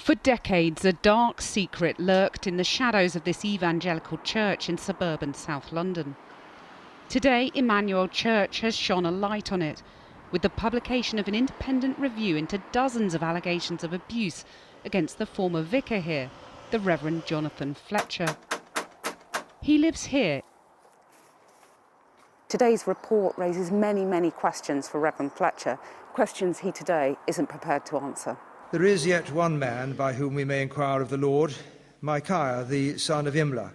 For decades, a dark secret lurked in the shadows of this evangelical church in suburban South London. Today, Emmanuel Church has shone a light on it, with the publication of an independent review into dozens of allegations of abuse against the former vicar here, the Reverend Jonathan Fletcher. He lives here. Today's report raises many questions for Reverend Fletcher, questions he today isn't prepared to answer. There is yet one man by whom we may inquire of the Lord, Micaiah, the son of Imlah.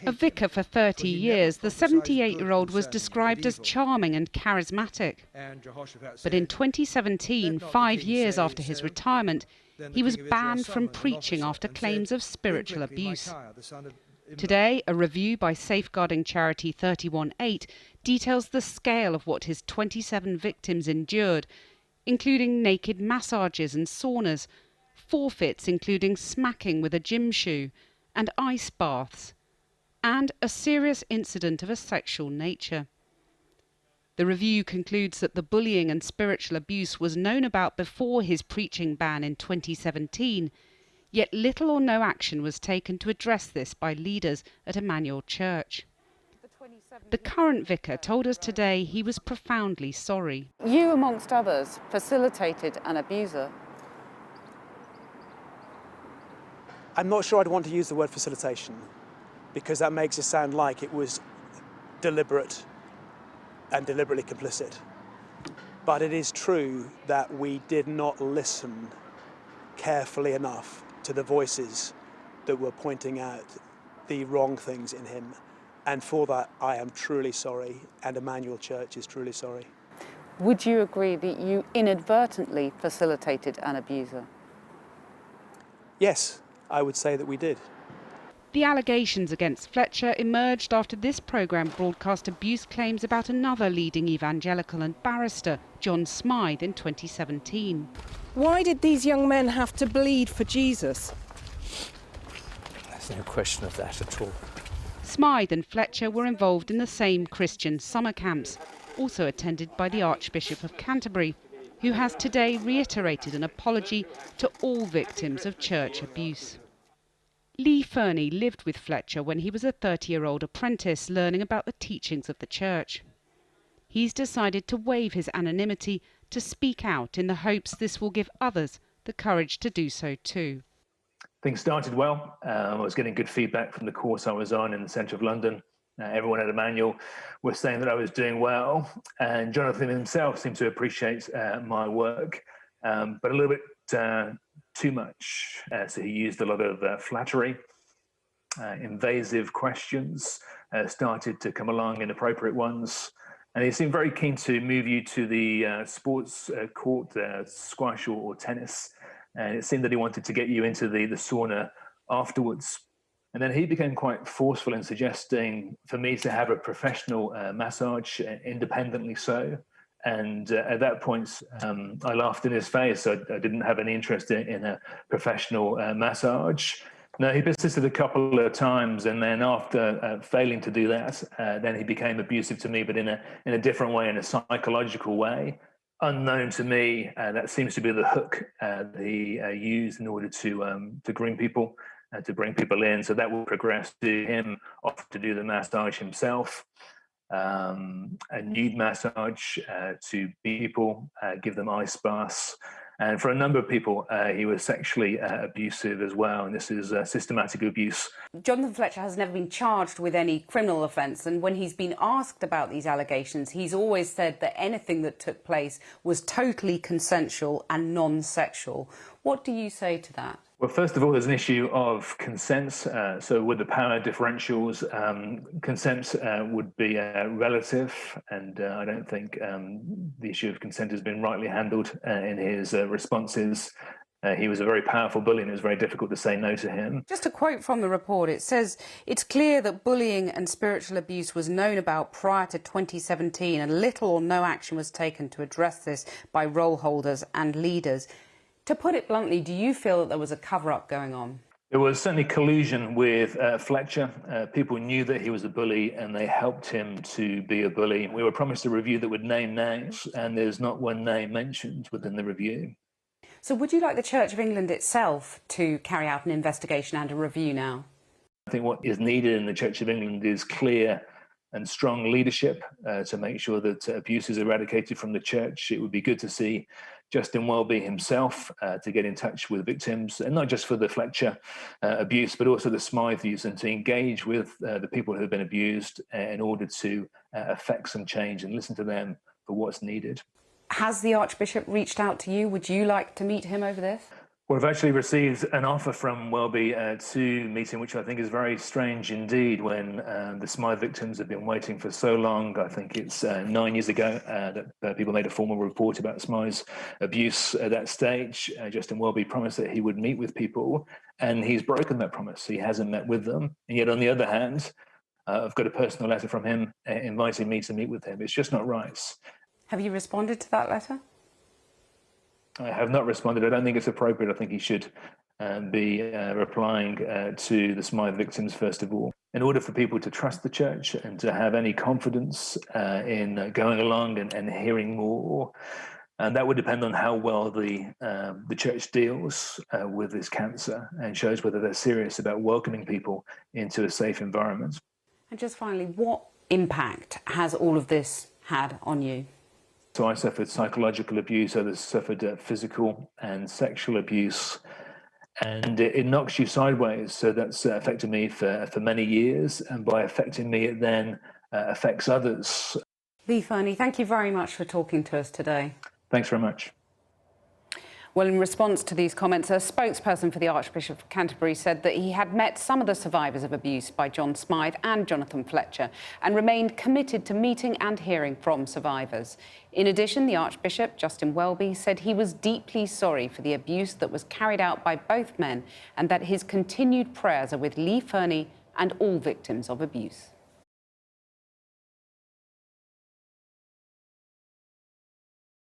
A vicar for 30 years, the 78-year-old was described as charming and charismatic. But in 2017, 5 years after his retirement, he was banned from preaching after claims of spiritual abuse. Today, a review by safeguarding charity 318 details the scale of what his 27 victims endured, including naked massages and saunas, forfeits including smacking with a gym shoe, and ice baths, and a serious incident of a sexual nature. The review concludes that the bullying and spiritual abuse was known about before his preaching ban in 2017, yet little or no action was taken to address this by leaders at Emmanuel Church. The current vicar told us today he was profoundly sorry. You, amongst others, facilitated an abuser. I'm not sure I'd want to use the word facilitation, because that makes it sound like it was deliberate and deliberately complicit. But it is true that we did not listen carefully enough to the voices that were pointing out the wrong things in him. And for that, I am truly sorry, and Emmanuel Church is truly sorry. Would you agree that you inadvertently facilitated an abuser? Yes, I would say that we did. The allegations against Fletcher emerged after this programme broadcast abuse claims about another leading evangelical and barrister, John Smythe, in 2017. Why did these young men have to bleed for Jesus? There's no question of that at all. Smythe and Fletcher were involved in the same Christian summer camps, also attended by the Archbishop of Canterbury, who has today reiterated an apology to all victims of church abuse. Lee Furney lived with Fletcher when he was a 30-year-old apprentice learning about the teachings of the church. He's decided to waive his anonymity to speak out in the hopes this will give others the courage to do so too. Things started well. I was getting good feedback from the course I was on in the centre of London. Everyone at Emmanuel was saying that I was doing well, and Jonathan himself seemed to appreciate my work, but a little bit too much. So he used a lot of flattery, invasive questions started to come along, inappropriate ones, and he seemed very keen to move you to the sports court, squash or tennis. And it seemed that he wanted to get you into the sauna afterwards. And then he became quite forceful in suggesting for me to have a professional massage, independently so. And at that point, I laughed in his face. I didn't have any interest in a professional massage. No, he persisted a couple of times, and then after failing to do that, then he became abusive to me, but in a different way, in a psychological way. Unknown to me, that seems to be the hook that he used in order to groom people, to bring people in. So that will progress to him off to do the massage himself, a nude massage to people, give them ice baths. And for a number of people, he was sexually abusive as well. And this is systematic abuse. Jonathan Fletcher has never been charged with any criminal offence. And when he's been asked about these allegations, he's always said that anything that took place was totally consensual and non-sexual. What do you say to that? Well, first of all, there's an issue of consent. So with the power differentials, consent would be relative, and I don't think the issue of consent has been rightly handled in his responses. He was a very powerful bully, and it was very difficult to say no to him. Just a quote from the report. It says, "It's clear that bullying and spiritual abuse was known about prior to 2017, and little or no action was taken to address this by role holders and leaders." To put it bluntly, do you feel that there was a cover-up going on? There was certainly collusion with Fletcher. People knew that he was a bully, and they helped him to be a bully. We were promised a review that would name names, and there's not one name mentioned within the review. So would you like the Church of England itself to carry out an investigation and a review now? I think what is needed in the Church of England is clear and strong leadership to make sure that abuse is eradicated from the church. It would be good to see Justin Welby himself to get in touch with victims, and not just for the Fletcher abuse, but also the Smythe abuse, and to engage with the people who have been abused in order to effect some change and listen to them for what's needed. Has the Archbishop reached out to you? Would you like to meet him over this? Well, I've actually received an offer from Welby to meet him, which I think is very strange indeed when the Smythe victims have been waiting for so long. I think it's 9 years ago that people made a formal report about Smythe's abuse at that stage. Justin Welby promised that he would meet with people, and he's broken that promise. He hasn't met with them. And yet, on the other hand, I've got a personal letter from him inviting me to meet with him. It's just not right. Have you responded to that letter? I have not responded. I don't think it's appropriate. I think he should be replying to the Smythe victims first of all. In order for people to trust the church and to have any confidence in going along and hearing more, and that would depend on how well the church deals with this cancer and shows whether they're serious about welcoming people into a safe environment. And just finally, what impact has all of this had on you? So I suffered psychological abuse, others suffered physical and sexual abuse, and it knocks you sideways. So that's affected me for many years, and by affecting me, it then affects others. Lee Furney, thank you very much for talking to us today. Thanks very much. Well, in response to these comments, a spokesperson for the Archbishop of Canterbury said that he had met some of the survivors of abuse by John Smythe and Jonathan Fletcher and remained committed to meeting and hearing from survivors. In addition, the Archbishop, Justin Welby, said he was deeply sorry for the abuse that was carried out by both men and that his continued prayers are with Lee Furney and all victims of abuse.